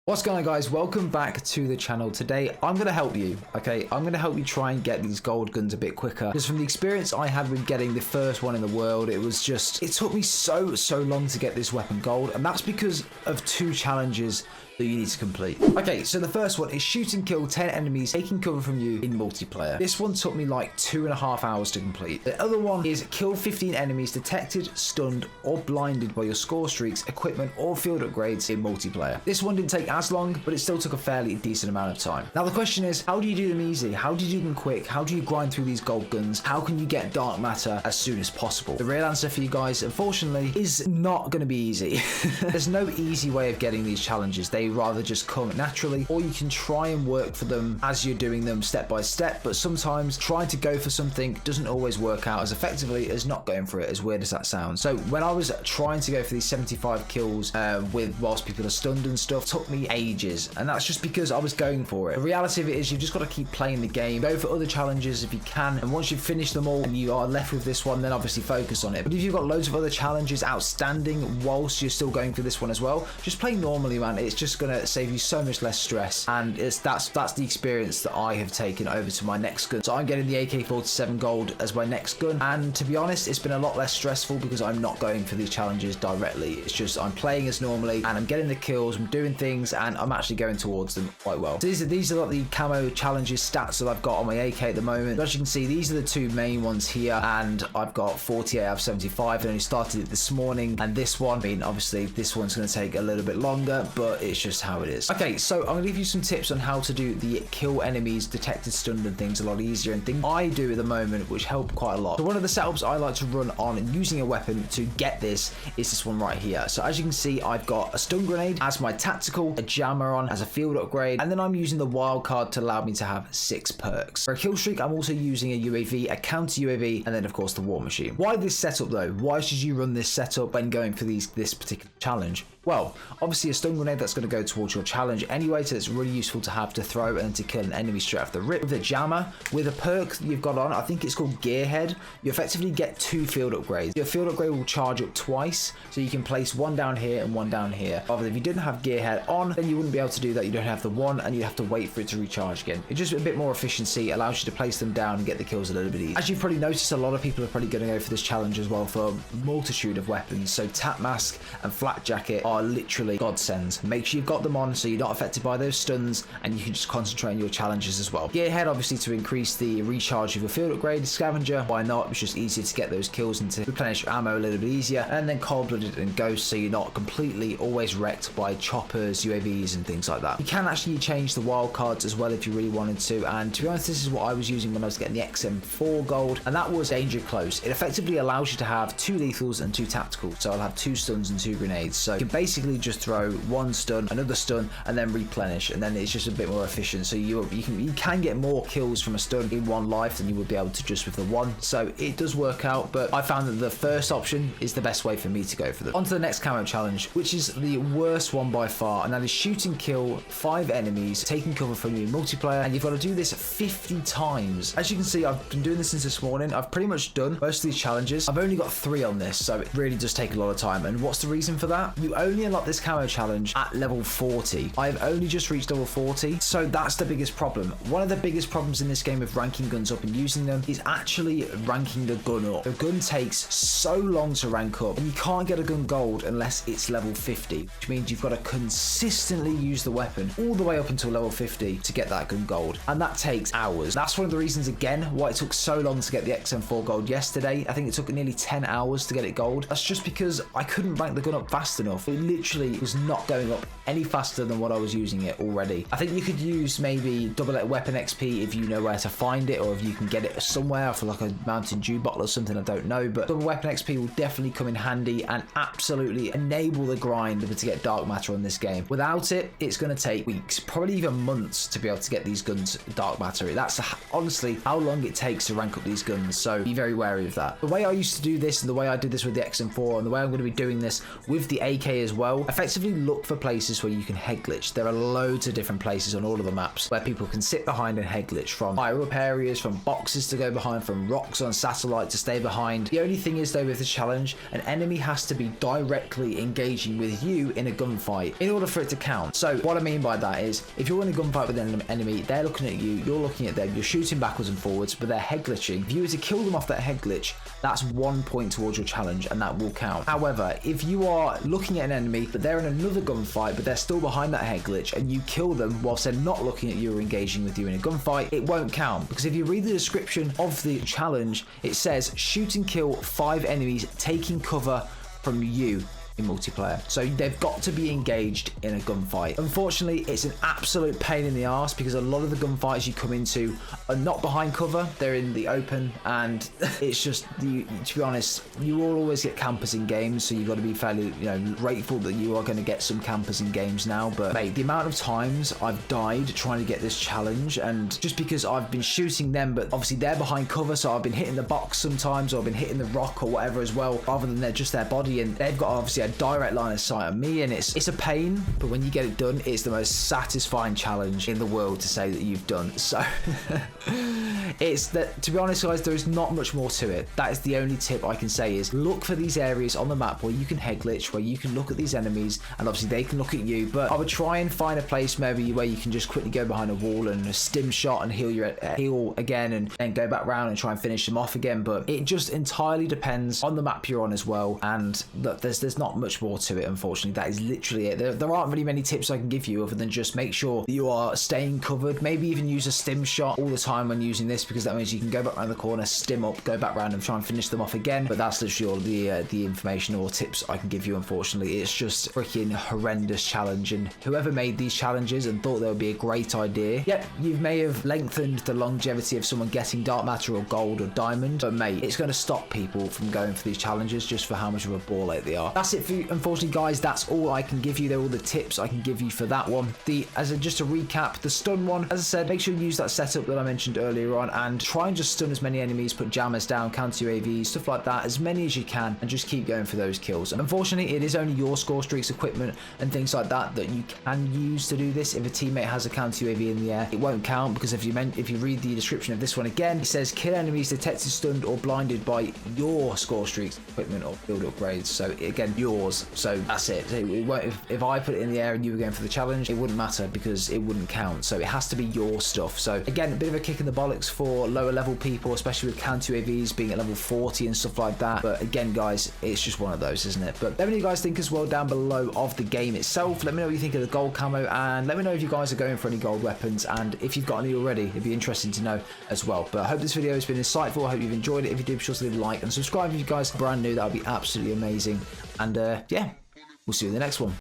What's going on, guys? Welcome back to the channel. Today I'm going to help you. Okay, I'm going to help you try and get these gold guns a bit quicker, because from the experience I had with getting the first one in the world, it took me so long to get this weapon gold, and that's because of two challenges that you need to complete. Okay, so the first one is shoot and kill 10 enemies taking cover from you in multiplayer. This one took me like 2.5 hours to complete. The other one is kill 15 enemies detected, stunned, or blinded by your score streaks, equipment, or field upgrades in multiplayer. This one didn't take as long, but it still took a fairly decent amount of time. Now the question is, how do you do them easy? How do you do them quick? How do you grind through these gold guns? How can you get dark matter as soon as possible? The real answer for you guys, unfortunately, is not going to be easy. There's no easy way of getting these challenges. They rather just come naturally, or you can try and work for them as you're doing them step by step, but sometimes trying to go for something doesn't always work out as effectively as not going for it, as weird as that sounds. So when I was trying to go for these 75 kills whilst people are stunned and stuff, took me ages, and that's just because I was going for it. The reality of it is you've just got to keep playing the game, go for other challenges if you can, and once you've finished them all and you are left with this one, then obviously focus on it. But if you've got loads of other challenges outstanding whilst you're still going for this one as well, just play normally, man. It's just gonna save you so much less stress, and that's the experience that I have taken over to my next gun. So I'm getting the AK-47 gold as my next gun, and to be honest, it's been a lot less stressful because I'm not going for these challenges directly. It's just I'm playing as normally, and I'm getting the kills, I'm doing things, and I'm actually going towards them quite well. So these are like the camo challenges stats that I've got on my AK at the moment. As you can see, these are the two main ones here, and I've got 48 out of 75. I only started it this morning, and this one, I mean, obviously this one's going to take a little bit longer, but it's just how it is. Okay, so I'm going to give you some tips on how to do the kill enemies detected, stunned, and things a lot easier, and things I do at the moment which help quite a lot. So one of the setups I like to run on using a weapon to get this is this one right here. So as you can see, I've got a stun grenade as my tactical, a jammer on as a field upgrade, and then I'm using the wild card to allow me to have 6 perks. For a kill streak, I'm also using a UAV, a counter UAV, and then of course the war machine. Why this setup though? Why should you run this setup when going for this particular challenge? Well, obviously a stun grenade, that's going to go towards your challenge anyway, so it's really useful to have to throw and to kill an enemy straight off the rip. With a jammer, with a perk that you've got on, I think it's called Gearhead, you effectively get 2 field upgrades. Your field upgrade will charge up twice, so you can place one down here and one down here. However, if you didn't have Gearhead on, then you wouldn't be able to do that. You don't have the one, and you have to wait for it to recharge again. It's just a bit more efficiency, allows you to place them down and get the kills a little bit easier. As you've probably noticed, a lot of people are probably going to go for this challenge as well for a multitude of weapons. So tap mask and flak jacket are literally godsends. Make sure you've got them on so you're not affected by those stuns, and you can just concentrate on your challenges as well. Gearhead, obviously, to increase the recharge of your field upgrade. Scavenger, why not? It's just easier to get those kills and to replenish your ammo a little bit easier. And then cold-blooded and ghost, so you're not completely always wrecked by choppers, UAVs, and things like that. You can actually change the wild cards as well if you really wanted to, and to be honest, this is what I was using when I was getting the XM4 gold, and that was danger close. It effectively allows you to have 2 lethals and 2 tacticals, so I'll have 2 stuns and 2 grenades, so you can basically just throw 1 stun, another stun, and then replenish, and then it's just a bit more efficient. So you can get more kills from a stun in one life than you would be able to just with the one. So it does work out, but I found that the first option is the best way for me to go for them. On to the next camo challenge, which is the worst one by far, and that is shoot and kill 5 enemies taking cover from you in multiplayer, and you've got to do this 50 times. As you can see, I've been doing this since this morning. I've pretty much done most of these challenges. I've only got 3 on this, so it really does take a lot of time. And what's the reason for that? You only unlock this camo challenge at level 40. I've only just reached level 40, so that's the biggest problem. One of the biggest problems in this game of ranking guns up and using them is actually ranking the gun up. The gun takes so long to rank up, and you can't get a gun gold unless it's level 50, which means you've got to consistently use the weapon all the way up until level 50 to get that gun gold, and that takes hours. That's one of the reasons, again, why it took so long to get the XM4 gold yesterday. I think it took nearly 10 hours to get it gold. That's just because I couldn't rank the gun up fast enough. It literally was not going up any faster than what I was using it already. I think you could use maybe double weapon XP if you know where to find it, or if you can get it somewhere for like a Mountain Dew bottle or something, I don't know, but double weapon XP will definitely come in handy and absolutely enable the grind to get dark matter on this game. Without it, it's going to take weeks, probably even months, to be able to get these guns dark matter. That's honestly how long it takes to rank up these guns, so be very wary of that. The way I used to do this, and the way I did this with the XM4, and the way I'm going to be doing this with the AK as well. Effectively look for places where you can head glitch. There are loads of different places on all of the maps where people can sit behind and head glitch, from higher up areas, from boxes to go behind, from rocks on satellite to stay behind. The only thing is though with the challenge, an enemy has to be directly engaging with you in a gunfight in order for it to count. So what I mean by that is, if you're in a gunfight with an enemy, they're looking at you, you're looking at them, you're shooting backwards and forwards, but they're head glitching. If you were to kill them off that head glitch, that's 1 point towards your challenge, and that will count. However, if you are looking at an enemy, but they're in another gunfight, but they're still behind that head glitch, and you kill them whilst they're not looking at you or engaging with you in a gunfight, it won't count. Because if you read the description of the challenge, it says shoot and kill 5 enemies taking cover from you in multiplayer. So they've got to be engaged in a gunfight. Unfortunately, it's an absolute pain in the arse because a lot of the gunfights you come into are not behind cover, they're in the open, and it's just, to be honest, you will always get campers in games, so you've got to be fairly, grateful that you are going to get some campers in games now. But mate, the amount of times I've died trying to get this challenge, and just because I've been shooting them, but obviously they're behind cover, so I've been hitting the box sometimes, or I've been hitting the rock or whatever as well, rather than they're just their body, and they've got obviously a direct line of sight on me, and it's a pain, but when you get it done, it's the most satisfying challenge in the world to say that you've done. So it's that, to be honest guys, there is not much more to it. That is the only tip I can say, is look for these areas on the map where you can head glitch, where you can look at these enemies, and obviously they can look at you. But I would try and find a place maybe where you can just quickly go behind a wall and a stim shot and heal again, and then go back round and try and finish them off again. But it just entirely depends on the map you're on as well, and look, there's not much more to it, unfortunately. That is literally it. There aren't really many tips I can give you other than just make sure that you are staying covered. Maybe even use a stim shot all the time when using this, because that means you can go back around the corner, stim up, go back around and try and finish them off again. But that's literally all the information or tips I can give you, unfortunately. It's just a freaking horrendous challenge, and whoever made these challenges and thought they would be a great idea, yep, you may have lengthened the longevity of someone getting dark matter or gold or diamond, but mate, it's going to stop people from going for these challenges just for how much of a ball ache they are. That's it for you, unfortunately guys. That's all I can give you. They're all the tips I can give you for that one. Just to recap, the stun one, as I said, make sure you use that setup that I mentioned earlier on, and try and just stun as many enemies, put jammers down, counter UAVs, stuff like that, as many as you can, and just keep going for those kills. And unfortunately, it is only your score streaks, equipment, and things like that that you can use to do this. If a teammate has a counter UAV in the air, it won't count, because if you read the description of this one again, it says kill enemies detected, stunned, or blinded by your score streaks, equipment, or build upgrades. So again, yours. So that's it. So it won't, if I put it in the air and you were going for the challenge, it wouldn't matter because it wouldn't count. So it has to be your stuff. So again, a bit of a kick in the bollocks for lower level people, especially with counter UAVs being at level 40 and stuff like that. But again, guys, it's just one of those, isn't it? But let me know what you guys think as well down below of the game itself. Let me know what you think of the gold camo, and let me know if you guys are going for any gold weapons, and if you've got any already, it'd be interesting to know as well. But I hope this video has been insightful. I hope you've enjoyed it. If you do, be sure to leave a like and subscribe if you guys are brand new. That would be absolutely amazing. And yeah, we'll see you in the next one.